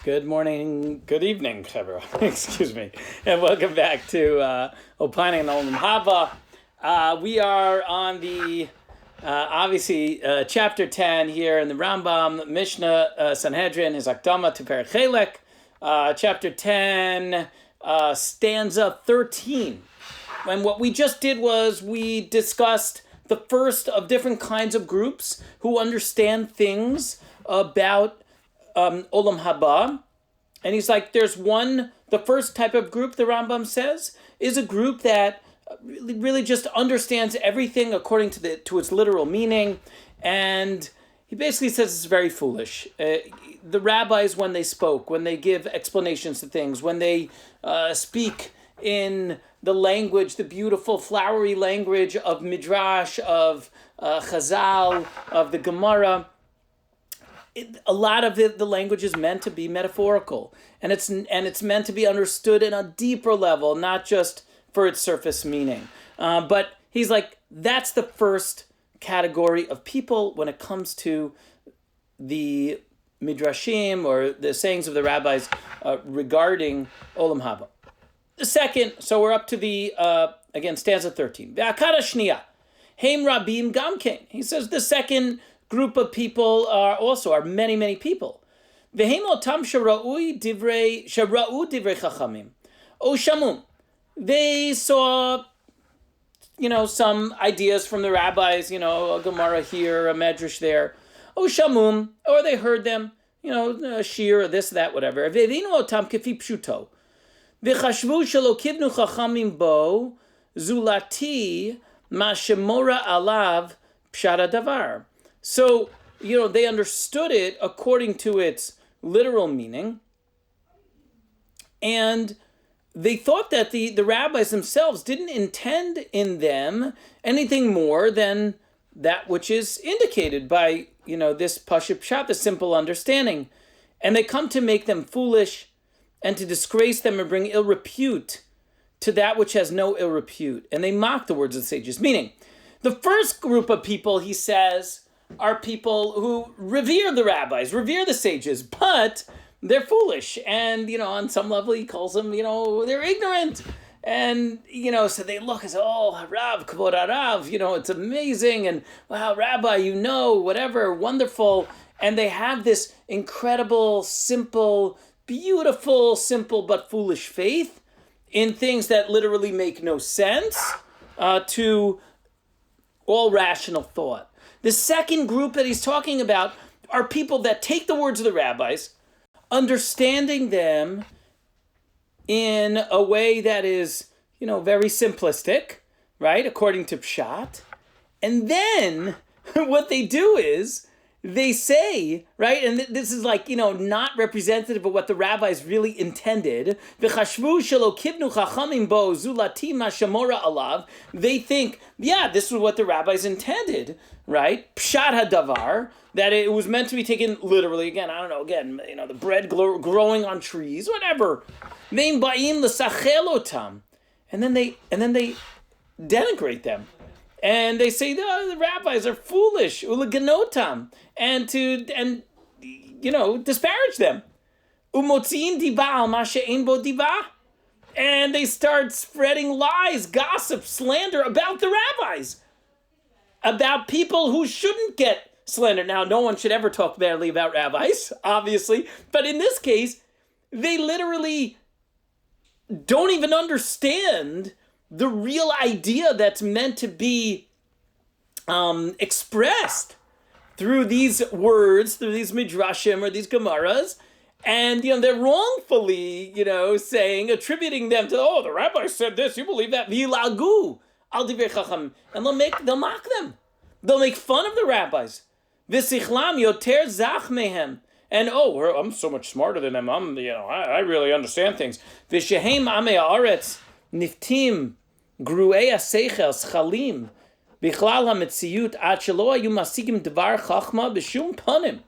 Good morning, good evening, Chevra. Excuse me. And welcome back to Opining on Olam Haba. We are on the, chapter 10 here in the Rambam, Mishnah, Sanhedrin, his Akdama to Perek Chelek. Chapter 10, stanza 13. And what we just did was we discussed the first of different kinds of groups who understand things about Olam Haba. And he's like, there's one, the first type of group, the Rambam says, is a group that really just understands everything according to its literal meaning. And he basically says it's very foolish. The rabbis, when they spoke, when they give explanations to things, when they speak in the language, the beautiful flowery language of Midrash, of Chazal, of the Gemara, a lot of the language is meant to be metaphorical, and it's meant to be understood in a deeper level, not just for its surface meaning. But he's like, that's the first category of people when it comes to the midrashim or the sayings of the rabbis regarding Olam Haba. The second, so we're up to the again stanza 13. Ve'akara shniya, heim rabim gamkein. He says the second group of people are many people. V'heim otam shara'u divrei chachamim o shamum. They saw, some ideas from the rabbis, a Gemara here, a Medrash there, o shamum, or they heard them, a shir, or this, that, whatever. V'evinu otam kefi pshuto. V'chashvu shelo kivnu chachamim bo zulati ma shemora alav pshat davar. So, they understood it according to its literal meaning, and they thought that the rabbis themselves didn't intend in them anything more than that which is indicated by, this Pashut Pshat, the simple understanding. And they come to make them foolish and to disgrace them and bring ill repute to that which has no ill repute. And they mock the words of the sages. Meaning, the first group of people, he says, are people who revere the rabbis, revere the sages, but they're foolish. And, on some level he calls them, they're ignorant. And, so they look and say, oh, Rav, Kavod Rav, it's amazing. And, wow, Rabbi, whatever, wonderful. And they have this incredible, simple, beautiful, simple, but foolish faith in things that literally make no sense to all rational thought. The second group that he's talking about are people that take the words of the rabbis, understanding them in a way that is, very simplistic, right, according to Pshat. And then what they do is they say, right, and this is like, not representative of what the rabbis really intended. V'chashvu shelo kivnu chachamim bo zulati ma shemora alav. They think, this is what the rabbis intended, right? Pshat hadavar, that it was meant to be taken literally. Again, I don't know, the bread growing on trees, whatever. Ve'im ba'im l'sachel otam. And then they denigrate them. And they say the rabbis are foolish, ulaganotam, and disparage them. Umotziin diba al ma she'ein bo diba, and they start spreading lies, gossip, slander about the rabbis, about people who shouldn't get slander. Now, no one should ever talk badly about rabbis, obviously, but in this case, they literally don't even understand the real idea that's meant to be expressed through these words, through these midrashim or these gemaras, and they're wrongfully, attributing them to, the rabbi said this, you believe that, v'yilagu al divrei chacham, and they'll mock them, they'll make fun of the rabbis, v'sichlam yoter zach mehem, and I'm so much smarter than them, I really understand things, v'shehem amei haaretz niftim gruei aseichel schalim bichlal hametziyut ad shelo hayu masigim dvar chachma b'shum panim.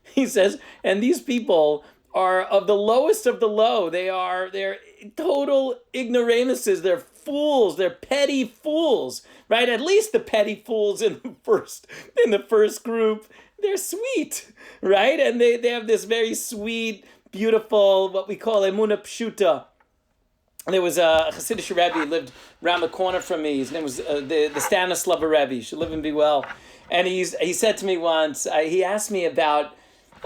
He says, and these people are of the lowest of the low. They're total ignoramuses. They're fools. They're petty fools, right? At least the petty fools in the first group, they're sweet, right? And they have this very sweet, beautiful, what we call Emunah Pshuta. There was a Hasidic Rebbe, he lived around the corner from me. His name was the Stanislav Rebbe. You should live and be well. And he said to me once, he asked me about,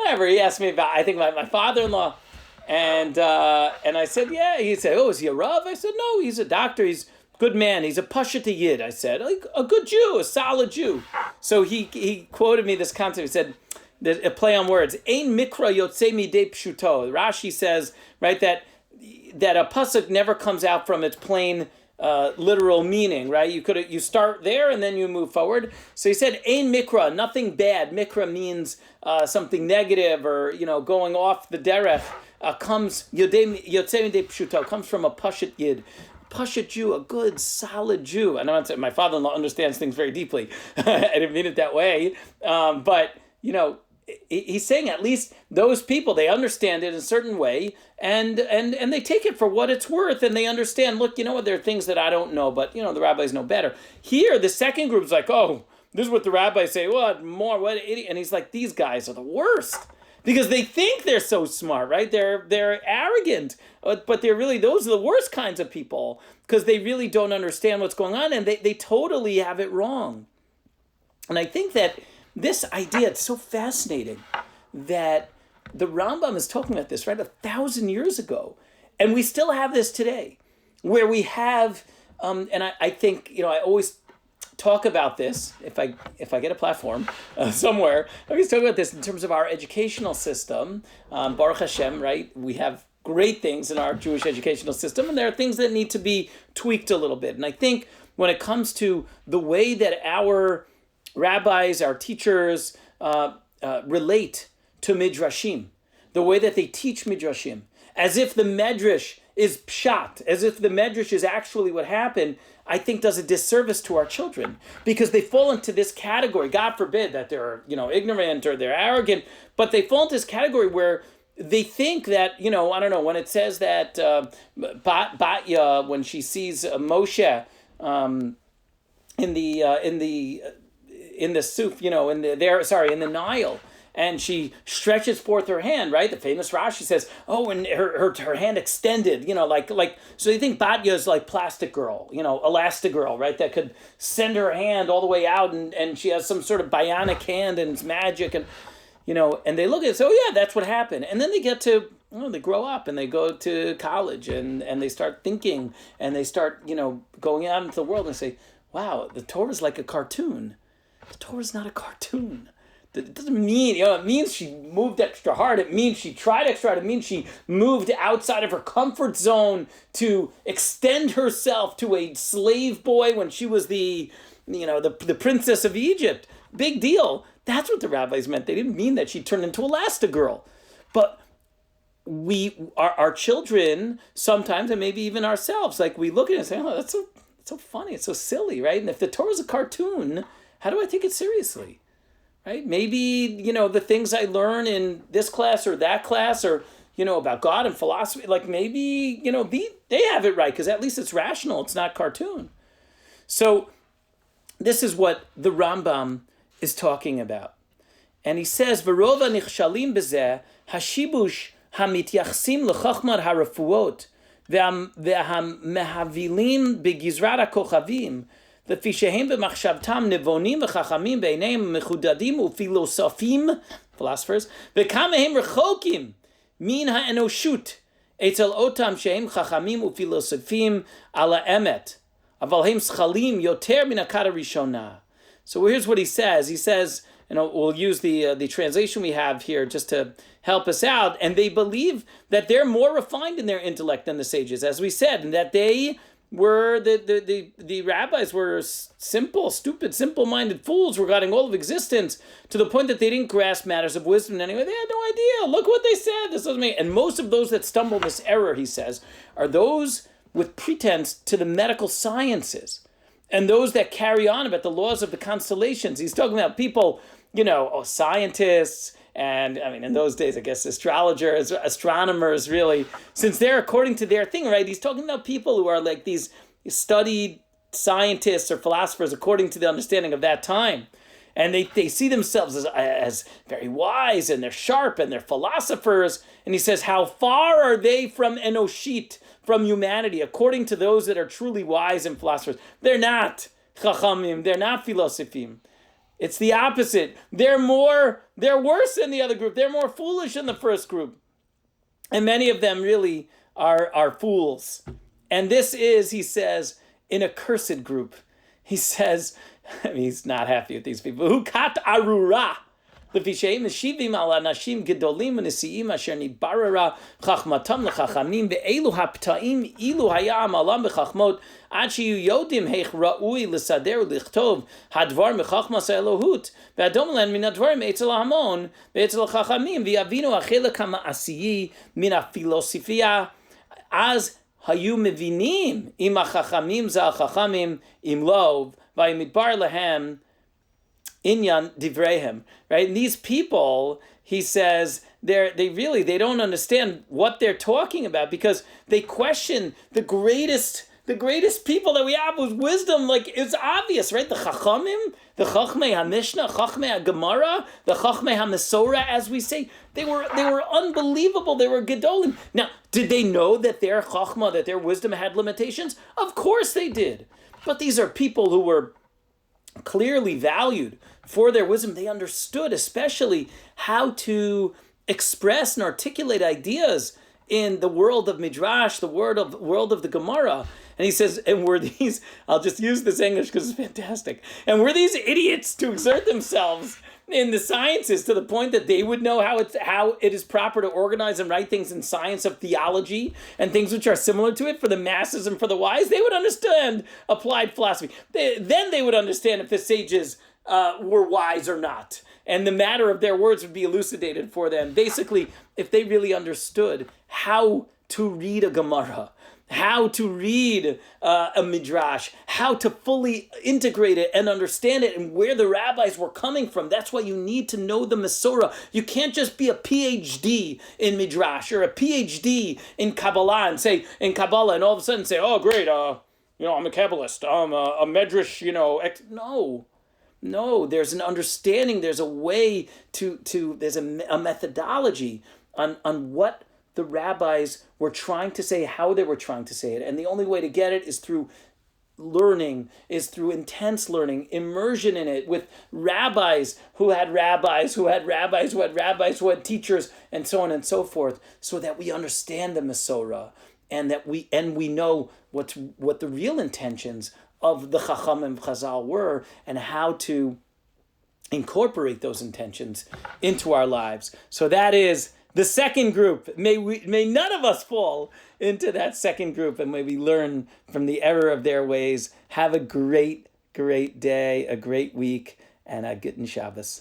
I think my father-in-law. And I said, yeah. He said, oh, is he a Rav? I said, no, he's a doctor. He's a good man. He's a Pashat Yid. I said, like a good Jew, a solid Jew. So he quoted me this concept. He said, a play on words, Ein mikra yotzei midei pshuto. Rashi says, right, that a pasuk never comes out from its plain literal meaning, right? You start there and then you move forward. So he said, Ein mikra, nothing bad. Mikra means something negative or going off the derech. Comes yotzei midei pshuto, comes from a pashat yid. Pashat Jew, a good, solid Jew. And I'm not saying my father-in-law understands things very deeply. I didn't mean it that way. But, he's saying at least those people, they understand it in a certain way and they take it for what it's worth and they understand, look, there are things that I don't know, but, the rabbis know better. Here, the second group is like, oh, this is what the rabbis say. What idiot. And he's like, these guys are the worst. Because they think they're so smart, right? They're arrogant, but those are the worst kinds of people because they really don't understand what's going on and they totally have it wrong. And I think that this idea, it's so fascinating that the Rambam is talking about this, right, 1,000 years ago. And we still have this today where we have, and I think, I always talk about this, if I get a platform somewhere, I always talk about this in terms of our educational system. Baruch Hashem, right? We have great things in our Jewish educational system, and there are things that need to be tweaked a little bit. And I think when it comes to the way that our rabbis, our teachers relate to midrashim, the way that they teach midrashim, as if the medrash is pshat, as if the medrash is actually what happened, I think does a disservice to our children because they fall into this category. God forbid that they're ignorant or they're arrogant, but they fall into this category where they think that I don't know, when it says that Batya, when she sees Moshe in the Nile, and she stretches forth her hand, right? The famous Rashi says, oh, and her hand extended, so you think Batya is like plastic girl, Elastigirl, right? That could send her hand all the way out and she has some sort of bionic hand and it's magic and they look at it, so yeah, that's what happened. And then they get to, they grow up and they go to college and they start thinking and they start, going out into the world and say, wow, the Torah is like a cartoon. The Torah is not a cartoon. It doesn't mean, it means she moved extra hard. It means she tried extra hard. It means she moved outside of her comfort zone to extend herself to a slave boy when she was the princess of Egypt. Big deal. That's what the rabbis meant. They didn't mean that she turned into Elastigirl. But our children sometimes, and maybe even ourselves, like we look at it and say, oh, that's so funny. It's so silly, right? And if the Torah is a cartoon, how do I take it seriously? Right? Maybe, the things I learn in this class or that class or, about God and philosophy, like maybe, they have it right because at least it's rational. It's not cartoon. So this is what the Rambam is talking about. And he says, V'rova nichshalim bezeh hashibush hamityachsim lechachmar harafuot ve'hamehavilim begizrat hakochavim לפי שהם במחשבתם נבונים וחכמים בעיניהם מחודדים ופילוסופים, philosophers, וכמה הם רחוקים מן האנושות אצל אותם שהם חכמים ופילוסופים על האמת, אבל הם שכלים יותר מן הכת הראשונה. So here's what he says. He says, we'll use the translation we have here just to help us out, and they believe that they're more refined in their intellect than the sages, as we said, and that they were the rabbis were simple-minded fools regarding all of existence to the point that they didn't grasp matters of wisdom in any way. They had no idea. Look what they said. This doesn't make. And most of those that stumble in this error, he says, are those with pretense to the medical sciences and those that carry on about the laws of the constellations. He's talking about people, scientists. And I mean, in those days, I guess astrologers, astronomers, really, since they're according to their thing, right? He's talking about people who are like these studied scientists or philosophers according to the understanding of that time. And they see themselves as very wise, and they're sharp, and they're philosophers. And he says, how far are they from enoshit, from humanity, according to those that are truly wise and philosophers? They're not chachamim, they're not philosophim. It's the opposite. They're worse than the other group. They're more foolish than the first group. And many of them really are fools. And this is, he says, an accursed group. He says, he's not happy with these people. Who kat arura. לפשעים משיבים על אנשים גדולים ונשיאים אשר נתבררה חכמתם לחכמים ואלו הפתאים אילו היה עמלם בחכמות עד שיהיו יודעים איך ראוי לסדר ולכתוב הדבר מחכמת האלוהות והדומה להם מן הדברים אצל ההמון ואצל החכמים ויבינו החלק המעשיי מן הפילוסופיה אז היו מבינים אם החכמים זה החכמים אם לא וימדבר להם Inyan Divrehem, right? And these people, he says, they don't understand what they're talking about because they question the greatest people that we have with wisdom. Like, it's obvious, right? The Chachamim, the Chachmei HaMishnah, Chachmei HaGemara, the Chachmei HaMesorah, as we say, they were unbelievable. They were Gedolim. Now, did they know that their Chachma, that their wisdom had limitations? Of course they did. But these are people who were clearly valued for their wisdom. They understood especially how to express and articulate ideas in the world of Midrash, the world of the Gemara. And he says, and were these, I'll just use this English because it's fantastic, and were these idiots to exert themselves in the sciences to the point that they would know how it is proper to organize and write things in science of theology and things which are similar to it for the masses and for the wise? They would understand applied philosophy. Then they would understand if the sages were wise or not. And the matter of their words would be elucidated for them. Basically, if they really understood how to read a Gemara, how to read a Midrash, how to fully integrate it and understand it and where the rabbis were coming from. That's why you need to know the Mesorah. You can't just be a PhD in Midrash or a PhD in Kabbalah and all of a sudden say, oh, great, I'm a Kabbalist, I'm a Medrash, No, there's an understanding, there's a way there's a methodology on what the rabbis were trying to say, how they were trying to say it. And the only way to get it is through learning, is through intense learning, immersion in it with rabbis who had rabbis, who had rabbis, who had rabbis, who had teachers, and so on and so forth, so that we understand the Mesorah and that we know what the real intentions of the Chacham and Chazal were and how to incorporate those intentions into our lives. So that is the second group. May none of us fall into that second group, and may we learn from the error of their ways. Have a great, great day, a great week, and a Gittin Shabbos.